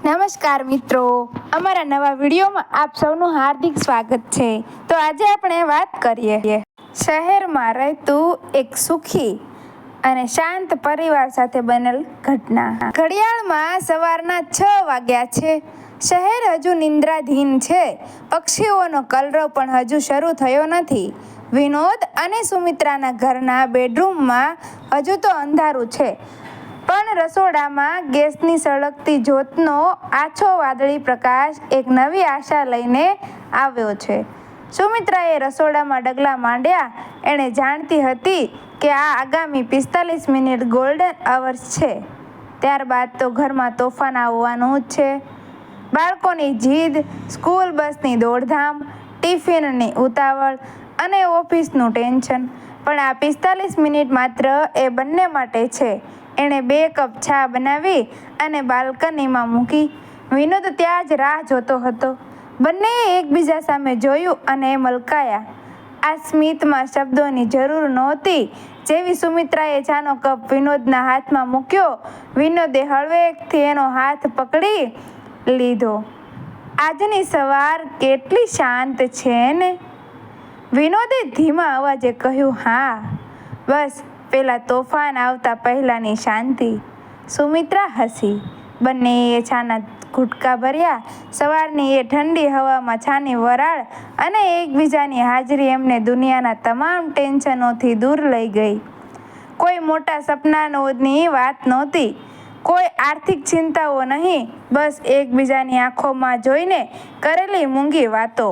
નમસ્કાર મિત્રો, અમારા નવા વિડીયોમાં આપ સૌનું હાર્દિક સ્વાગત છે। તો આજે આપણે વાત કરીએ શહેરમાં રહેતું એક સુખી અને શાંત પરિવાર સાથે બનેલ ઘટના। ઘડિયાળમાં સવારના 6 વાગ્યા છે। શહેર હજુ નિંદ્રાધીન છે। પક્ષીઓનો કલરવ પણ હજુ શરૂ થયો નથી। વિનોદ અને સુમિત્રાના ઘરના બેડરૂમમાં હજુ તો અંધારું છે, પણ રસોડામાં ગેસની સળગતી જ્યોતનો આછો વાદળી પ્રકાશ એક નવી આશા લઈને આવ્યો છે। સુમિત્રાએ રસોડામાં ડગલા માંડ્યા। એણે જાણતી હતી કે આ આગામી 45 મિનિટ ગોલ્ડન અવર્સ છે। ત્યારબાદ તો ઘરમાં તોફાન આવવાનું જ છે। બાળકોની જીદ, સ્કૂલ બસની દોડધામ, ટિફિનની ઉતાવળ અને ઓફિસનું ટેન્શન। પણ આ 45 મિનિટ માત્ર એ બંને માટે છે। એણે 2 કપ ચા બનાવી અને બાલ્કનીમાં મૂકી। વિનોદ ત્યાં જ રાહ જોતો હતો। બંનેએ એકબીજા સામે જોયું અને મલકાયા। આ સ્મિતમાં શબ્દોની જરૂર નહોતી। જેવી સુમિત્રાએ ચાનો કપ વિનોદના હાથમાં મૂક્યો, વિનોદે હળવેકથી એનો હાથ પકડી લીધો। આજની સવાર કેટલી શાંત છે ને? વિનોદે ધીમા અવાજે કહ્યું। હા, બસ પેલા તોફાન આવતા પહેલાની શાંતિ। સુમિત્રા હસી। બંનેએ ચાના ઘૂંટકા ભર્યા। સવારની એ ઠંડી હવામાં ચાની વરાળ અને એકબીજાની હાજરી એમને દુનિયાના તમામ ટેન્શનોથી દૂર લઈ ગઈ। કોઈ મોટા સપનાઓની વાત નહોતી, કોઈ આર્થિક ચિંતાઓ નહીં, બસ એકબીજાની આંખોમાં જોઈને કરેલી મૂંગી વાતો।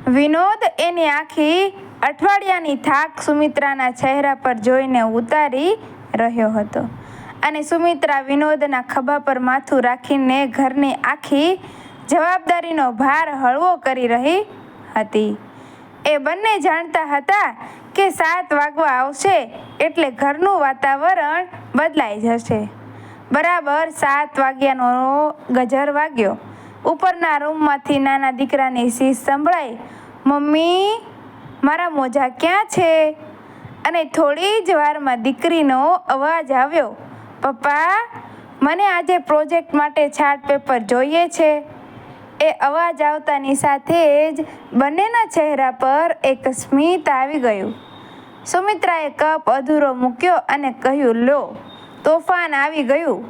વિનોદ એની આખી અઠવાડિયાની થાક સુમિત્રાના ચહેરા પર જોઈને ઉતારી રહ્યો હતો, અને સુમિત્રા વિનોદના ખભા પર માથું રાખીને ઘરની આખી જવાબદારીનો ભાર હળવો કરી રહી હતી। એ બંને જાણતા હતા કે 7 વાગવા આવશે એટલે ઘરનું વાતાવરણ બદલાઈ જશે। બરાબર 7 વાગ્યાનો ગજર વાગ્યો। ઉપરના રૂમમાંથી નાના દીકરાની ચીસ સંભળાઈ, મમ્મી, મારા મોજા ક્યાં છે? અને થોડી જ વારમાં દીકરીનો અવાજ આવ્યો, પપ્પા, મને આજે પ્રોજેક્ટ માટે ચાર્ટ પેપર જોઈએ છે। એ અવાજ આવતાની સાથે જ બંનેના ચહેરા પર એક સ્મિત આવી ગયું। સુમિત્રાએ કપ અધૂરો મૂક્યો અને કહ્યું, લો, તોફાન આવી ગયું।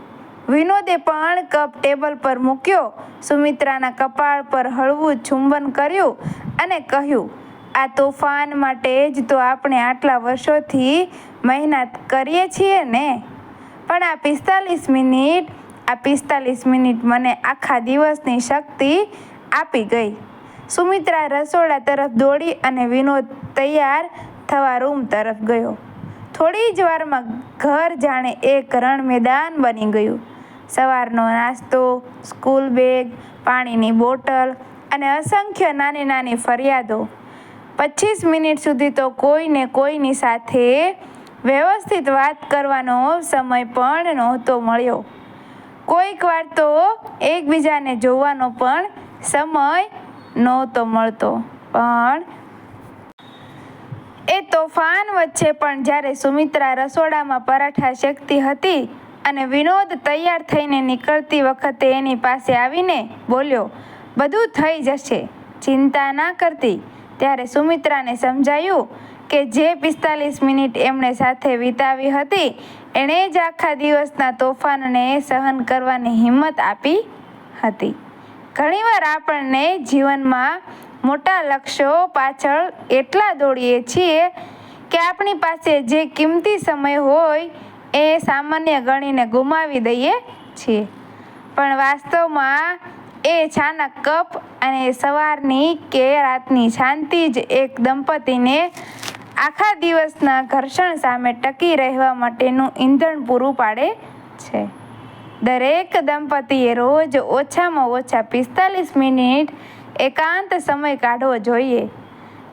વિનોદે પણ કપ ટેબલ પર મૂક્યો, સુમિત્રાના કપાળ પર હળવું ચુંબન કર્યું અને કહ્યું, આ તોફાન માટે જ તો આપણે આટલા વર્ષોથી મહેનત કરીએ છીએ ને? પણ આ 45 મિનિટ મને આખા દિવસની શક્તિ આપી ગઈ। સુમિત્રા રસોડા તરફ દોડી અને વિનોદ તૈયાર થવા રૂમ તરફ ગયો। થોડી જ વારમાં ઘર જાણે એક રણ મેદાન બની ગયું। સવારનો નાસ્તો, સ્કૂલ બેગ, પાણીની બોટલ અને અસંખ્ય નાની નાની ફરિયાદો। 25 મિનિટ સુધી તો કોઈને કોઈની સાથે વ્યવસ્થિત વાત કરવાનો સમય પણ નહોતો મળ્યો। કોઈક વાર તો એકબીજાને જોવાનો પણ સમય નહોતો મળતો। પણ એ તોફાન વચ્ચે પણ જ્યારે સુમિત્રા રસોડામાં પરાઠા શેકતી હતી અને વિનોદ તૈયાર થઈને નીકળતી વખતે એની પાસે આવીને બોલ્યો, બધું થઈ જશે, ચિંતા ના કરતી, ત્યારે સુમિત્રાને સમજાયું કે જે 45 મિનિટ એમણે સાથે વિતાવી હતી એણે જ આખા દિવસના તોફાનને સહન કરવાની હિંમત આપી હતી। ઘણીવાર આપણને જીવનમાં મોટા લક્ષ્યો પાછળ એટલા દોડીએ છીએ કે આપણી પાસે જે કિંમતી સમય હોય એ સામાન્ય ગણીને ગુમાવી દઈએ છીએ। પણ વાસ્તવમાં એ ચાના કપ અને સવારની કે રાતની શાંતિ જ એક દંપતીને આખા દિવસના ઘર્ષણ સામે ટકી રહેવા માટેનું ઈંધણ પૂરું પાડે છે। દરેક દંપતીએ રોજ ઓછામાં ઓછા 45 મિનિટ એકાંત સમય કાઢવો જોઈએ।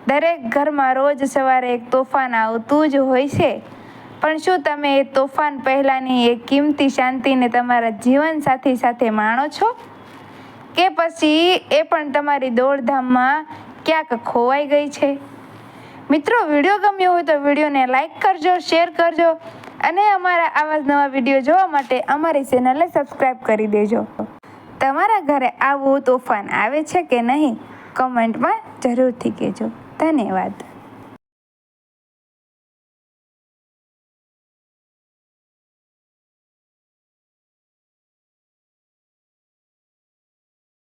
દરેક ઘરમાં રોજ સવારે એક તોફાન આવતું જ હોય છે, પણ શું તમે એ તોફાન પહેલાંની એ કિંમતી શાંતિને તમારા જીવનસાથી સાથે માણો છો? કે પછી એ પણ તમારી દોડધામમાં ક્યાંક ખોવાઈ ગઈ છે? મિત્રો, વિડીયો ગમ્યો હોય તો વિડીયોને લાઈક કરજો, શેર કરજો અને અમારા આવા જ નવા વિડીયો જોવા માટે અમારી ચેનલને સબસ્ક્રાઈબ કરી દેજો। તમારા ઘરે આવું તોફાન આવે છે કે નહીં? કમેન્ટમાં જરૂરથી કહેજો. ધન્યવાદ.